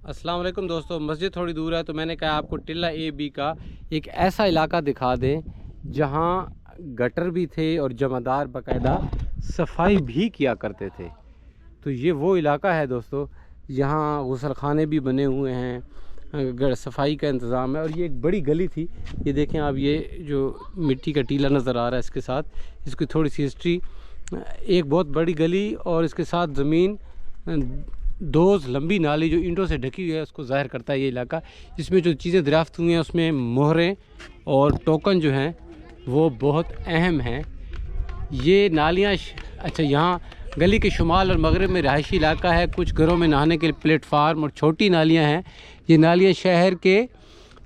अस्सलाम वालेकुम दोस्तों, मस्जिद थोड़ी दूर है तो मैंने कहा आपको टिल्ला ए बी का एक ऐसा इलाका दिखा दें जहाँ गटर भी थे और जमादार बाकायदा सफाई भी किया करते थे। तो ये वो इलाका है दोस्तों, यहाँ गुसल खाने भी बने हुए हैं, सफाई का इंतज़ाम है। और ये एक बड़ी गली थी, ये देखें आप, ये जो मिट्टी का टीला नज़र आ रहा है इसके साथ इसकी थोड़ी सी हिस्ट्री। एक बहुत बड़ी गली और इसके साथ ज़मीन, दोज लंबी नाली जो ईंटों से ढकी हुई है उसको ज़ाहिर करता है ये इलाका। इसमें जो चीज़ें दरियाफ़्त हुई हैं उसमें मोहरें और टोकन जो हैं वो बहुत अहम हैं। ये नालियाँ अच्छा, यहाँ गली के शुमाल और मगरब में रहायशी इलाका है, कुछ घरों में नहाने के लिए प्लेटफार्म और छोटी नालियाँ हैं। ये नालियाँ शहर के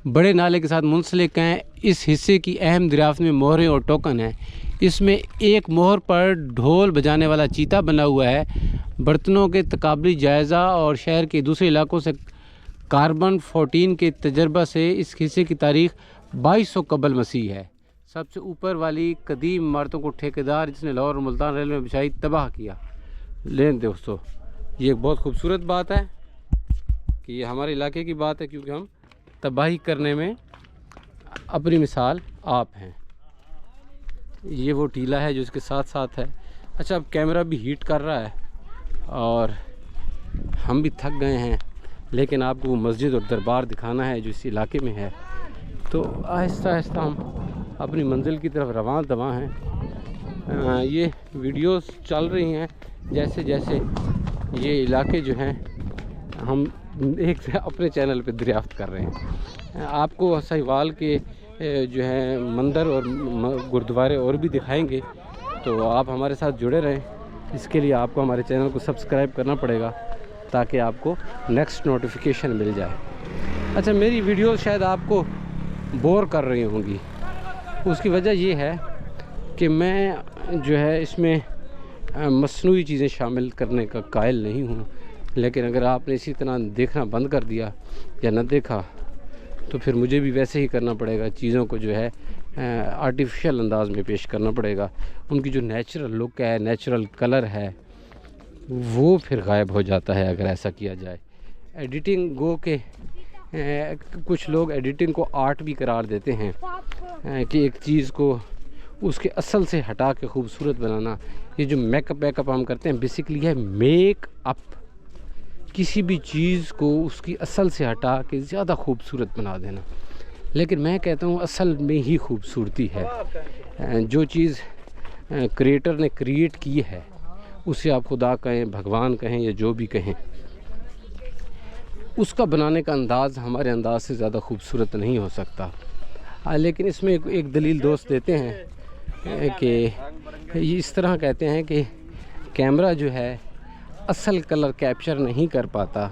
बड़े नाले के साथ मुंसलिक हैं। इस हिस्से की अहम दरियाफ़्त में मोहरें और टोकन हैं। इसमें एक मोहर पर ढोल बजाने वाला चीता बना हुआ है। बर्तनों के तकाबली जायज़ा और शहर के दूसरे इलाकों से कार्बन 14 के तजर्बा से इस हिस्से की तारीख़ 2200 कबल मसीह है। सबसे ऊपर वाली कदीम इमारतों को ठेकेदार जिसने लाहौर और मुल्तान रेलवे में बिछाई तबाह किया। लेकिन दोस्तों ये एक बहुत खूबसूरत बात है कि ये हमारे इलाके की बात है, क्योंकि हम तबाही करने में अपनी मिसाल आप हैं। ये वो टीला है जो इसके साथ साथ है। अच्छा, अब कैमरा भी हीट कर रहा है और हम भी थक गए हैं, लेकिन आपको वो मस्जिद और दरबार दिखाना है जो इस इलाके में है। तो आहिस्ता आहिस्ता हम अपनी मंजिल की तरफ रवां दवा हैं। ये वीडियोस चल रही हैं जैसे जैसे ये इलाके जो हैं हम एक अपने चैनल पे दरियाफ्त कर रहे हैं। आपको साहिवाल के जो है मंदिर और गुरुद्वारे और भी दिखाएंगे, तो आप हमारे साथ जुड़े रहें। इसके लिए आपको हमारे चैनल को सब्सक्राइब करना पड़ेगा ताकि आपको नेक्स्ट नोटिफिकेशन मिल जाए। अच्छा, मेरी वीडियो शायद आपको बोर कर रही होंगी, उसकी वजह ये है कि मैं जो है इसमें मसनूई चीज़ें शामिल करने का कायल नहीं हूँ। लेकिन अगर आपने इसी तरह देखना बंद कर दिया या न देखा तो फिर मुझे भी वैसे ही करना पड़ेगा। चीज़ों को जो है आर्टिफिशियल अंदाज में पेश करना पड़ेगा। उनकी जो नेचुरल लुक है, नेचुरल कलर है, वो फिर गायब हो जाता है अगर ऐसा किया जाए। एडिटिंग गो के कुछ लोग एडिटिंग को आर्ट भी करार देते हैं कि एक चीज़ को उसके असल से हटा के खूबसूरत बनाना। ये जो मेकअप हम करते हैं बेसिकली है मेक अप, किसी भी चीज़ को उसकी असल से हटा के ज़्यादा खूबसूरत बना देना। लेकिन मैं कहता हूँ असल में ही खूबसूरती है। जो चीज़ क्रिएटर ने क्रिएट की है, उसे आप खुदा कहें, भगवान कहें या जो भी कहें, उसका बनाने का अंदाज़ हमारे अंदाज से ज़्यादा खूबसूरत नहीं हो सकता। लेकिन इसमें एक दलील दोस्त देते हैं कि इस तरह कहते हैं कि कैमरा जो है असल कलर कैप्चर नहीं कर पाता,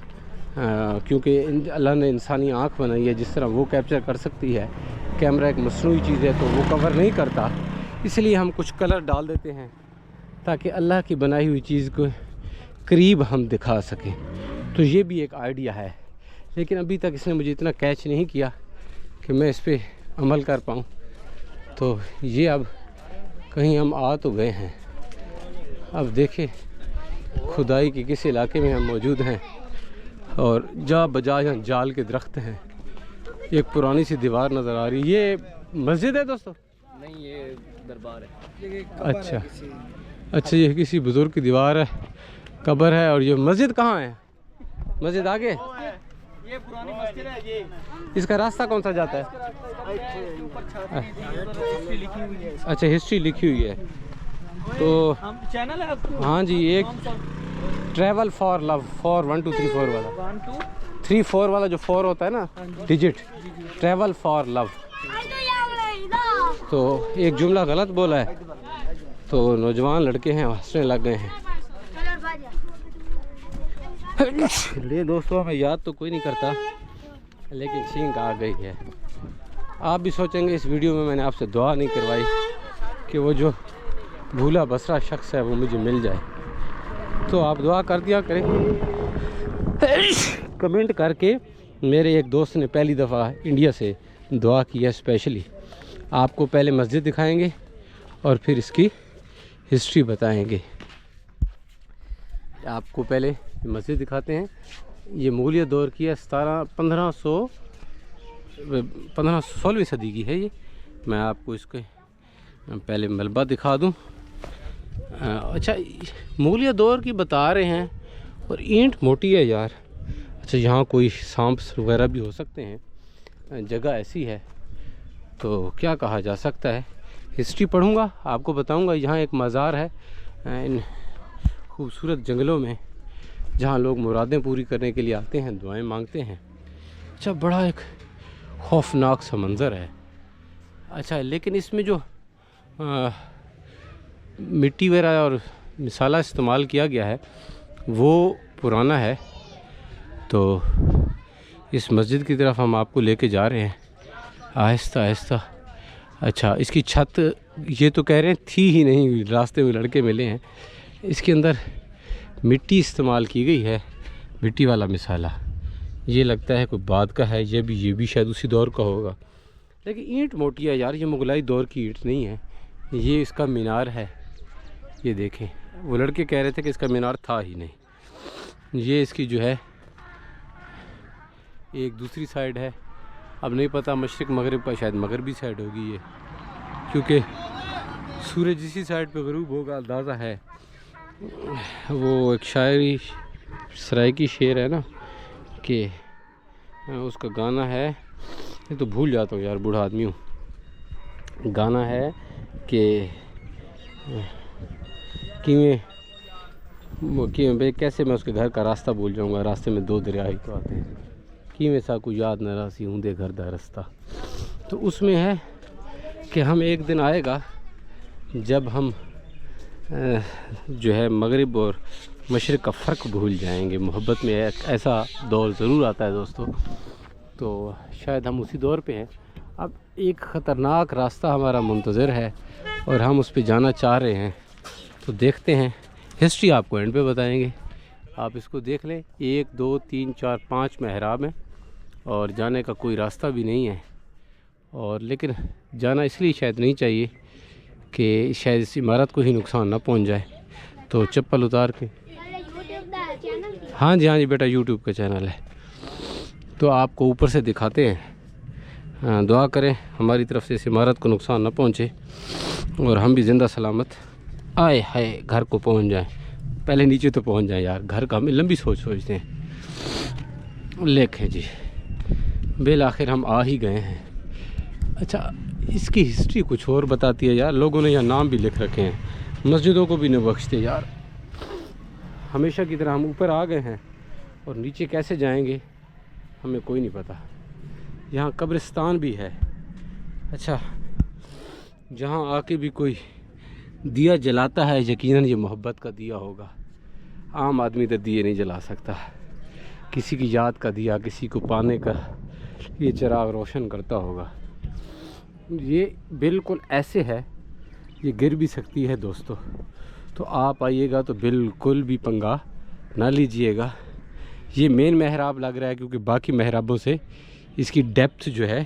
क्योंकि अल्लाह ने इंसानी आँख बनाई है जिस तरह वो कैप्चर कर सकती है। कैमरा एक मसनूई चीज़ है तो वो कवर नहीं करता, इसलिए हम कुछ कलर डाल देते हैं ताकि अल्लाह की बनाई हुई चीज़ को करीब हम दिखा सकें। तो ये भी एक आइडिया है, लेकिन अभी तक इसने मुझे इतना कैच नहीं किया कि मैं इस पर अमल कर पाऊँ। तो ये अब कहीं हम आ तो गए हैं, अब देखें खुदाई के किस इलाके में हम मौजूद हैं। और जा बजा यहाँ जाल के दरख्त हैं, एक पुरानी सी दीवार नज़र आ रही है। ये मस्जिद है दोस्तों? नहीं, ये दरबार है। अच्छा अच्छा, ये किसी बुज़ुर्ग की दीवार है, कब्र है। और ये मस्जिद कहाँ है? मस्जिद आगे? ये पुरानी मस्जिद है। ये इसका रास्ता कौन सा जाता है? अच्छा, हिस्ट्री लिखी हुई है। तो चैनल है आपको? हाँ जी, एक ट्रैवल फॉर लव 4 1 2 3 4 वाला 1 2 3 4 वाला जो 4 होता है ना डिजिट, ट्रैवल फॉर लव। तो एक जुमला गलत बोला है तो नौजवान लड़के हैं हंसने लग गए हैं। ये दोस्तों मैं याद तो कोई नहीं करता, लेकिन छींक आ गई है। आप भी सोचेंगे इस वीडियो में मैंने आपसे दुआ नहीं करवाई कि वो जो भूला बसरा शख्स है वो मुझे मिल जाए। तो आप दुआ कर दिया करें कमेंट करके। मेरे एक दोस्त ने पहली दफ़ा इंडिया से दुआ की है स्पेशली। आपको पहले मस्जिद दिखाएंगे और फिर इसकी हिस्ट्री बताएंगे। आपको पहले یہ مسجد دکھاتے ہیں. یہ مغلیہ دور کی ہے, 16ਵੀਂ صدی کی ہے یہ. میں آپ کو اس کے پہلے ملبہ دکھا دوں. اچھا مغلیہ دور کی بتا رہے ہیں, اور اینٹ موٹی ہے یار. اچھا یہاں کوئی سانپس وغیرہ بھی ہو سکتے ہیں, جگہ ایسی ہے تو کیا کہا جا سکتا ہے. ہسٹری پڑھوں گا, آپ کو بتاؤں گا. یہاں ایک مزار ہے ان خوبصورت جنگلوں میں, جہاں لوگ مرادیں پوری کرنے کے لیے آتے ہیں, دعائیں مانگتے ہیں. اچھا بڑا ایک خوفناک سا منظر ہے. اچھا لیکن اس میں جو مٹی وغیرہ اور مسالہ استعمال کیا گیا ہے وہ پرانا ہے. تو اس مسجد کی طرف ہم آپ کو لے کے جا رہے ہیں آہستہ آہستہ. اچھا اس کی چھت یہ تو کہہ رہے ہیں تھی ہی نہیں, راستے میں لڑکے ملے ہیں. اس کے اندر مٹی استعمال کی گئی ہے, مٹی والا مسالہ. یہ لگتا ہے کوئی بعد کا ہے, یہ بھی شاید اسی دور کا ہوگا. لیکن اینٹ موٹی ہے یار, یہ مغلائی دور کی اینٹ نہیں ہے. یہ اس کا مینار ہے, یہ دیکھیں. وہ لڑکے کہہ رہے تھے کہ اس کا مینار تھا ہی نہیں. یہ اس کی جو ہے ایک دوسری سائڈ ہے. اب نہیں پتہ مشرق مغرب کا, شاید مغربی سائڈ ہوگی یہ, کیونکہ سورج اسی سائڈ پہ غروب ہوگا اندازہ ہے. وہ ایک شاعری سرائکی شعر ہے نا کہ اس کا گانا ہے, یہ تو بھول جاتا ہوں یار, بوڑھا آدمی ہوں. گانا ہے کہ کیسے میں اس کے گھر کا راستہ بھول جاؤں گا, راستے میں 2 دریا ہی تو آتے ہیں, کیویں سا کو یاد نہ راسی ہوں دے گھر دا رستہ. تو اس میں ہے کہ ہم ایک دن آئے گا جب ہم جو ہے مغرب اور مشرق کا فرق بھول جائیں گے. محبت میں ایک ایسا دور ضرور آتا ہے دوستو, تو شاید ہم اسی دور پہ ہیں. اب ایک خطرناک راستہ ہمارا منتظر ہے اور ہم اس پہ جانا چاہ رہے ہیں. تو دیکھتے ہیں, ہسٹری آپ کو اینڈ پہ بتائیں گے. آپ اس کو دیکھ لیں, 1 2 3 4 5 محراب ہیں اور جانے کا کوئی راستہ بھی نہیں ہے. اور لیکن جانا اس لیے شاید نہیں چاہیے کہ شاید اس عمارت کو ہی نقصان نہ پہنچ جائے. تو چپل اتار کے, ہاں جی بیٹا یوٹیوب کا چینل ہے, تو آپ کو اوپر سے دکھاتے ہیں. دعا کریں ہماری طرف سے اس عمارت کو نقصان نہ پہنچے اور ہم بھی زندہ سلامت آئے ہائے گھر کو پہنچ جائیں. پہلے نیچے تو پہنچ جائیں یار, گھر کا ہمیں لمبی سوچتے ہیں. لکھیں جی بالآخر ہم آ ہی گئے ہیں. اچھا اس کی ہسٹری کچھ اور بتاتی ہے یار. لوگوں نے یہاں نام بھی لکھ رکھے ہیں, مسجدوں کو بھی نہیں بخشتے یار. ہمیشہ کی طرح ہم اوپر آ گئے ہیں اور نیچے کیسے جائیں گے ہمیں کوئی نہیں پتہ. یہاں قبرستان بھی ہے. اچھا جہاں آ کے بھی کوئی دیا جلاتا ہے یقیناً یہ محبت کا دیا ہوگا. عام آدمی تو دیے نہیں جلا سکتا. کسی کی یاد کا دیا, کسی کو پانے کا یہ چراغ روشن کرتا ہوگا. یہ بالکل ایسے ہے, یہ گر بھی سکتی ہے دوستو. تو آپ آئیے گا تو بالکل بھی پنگا نہ لیجئے گا. یہ مین محراب لگ رہا ہے کیونکہ باقی محرابوں سے اس کی ڈیپتھ جو ہے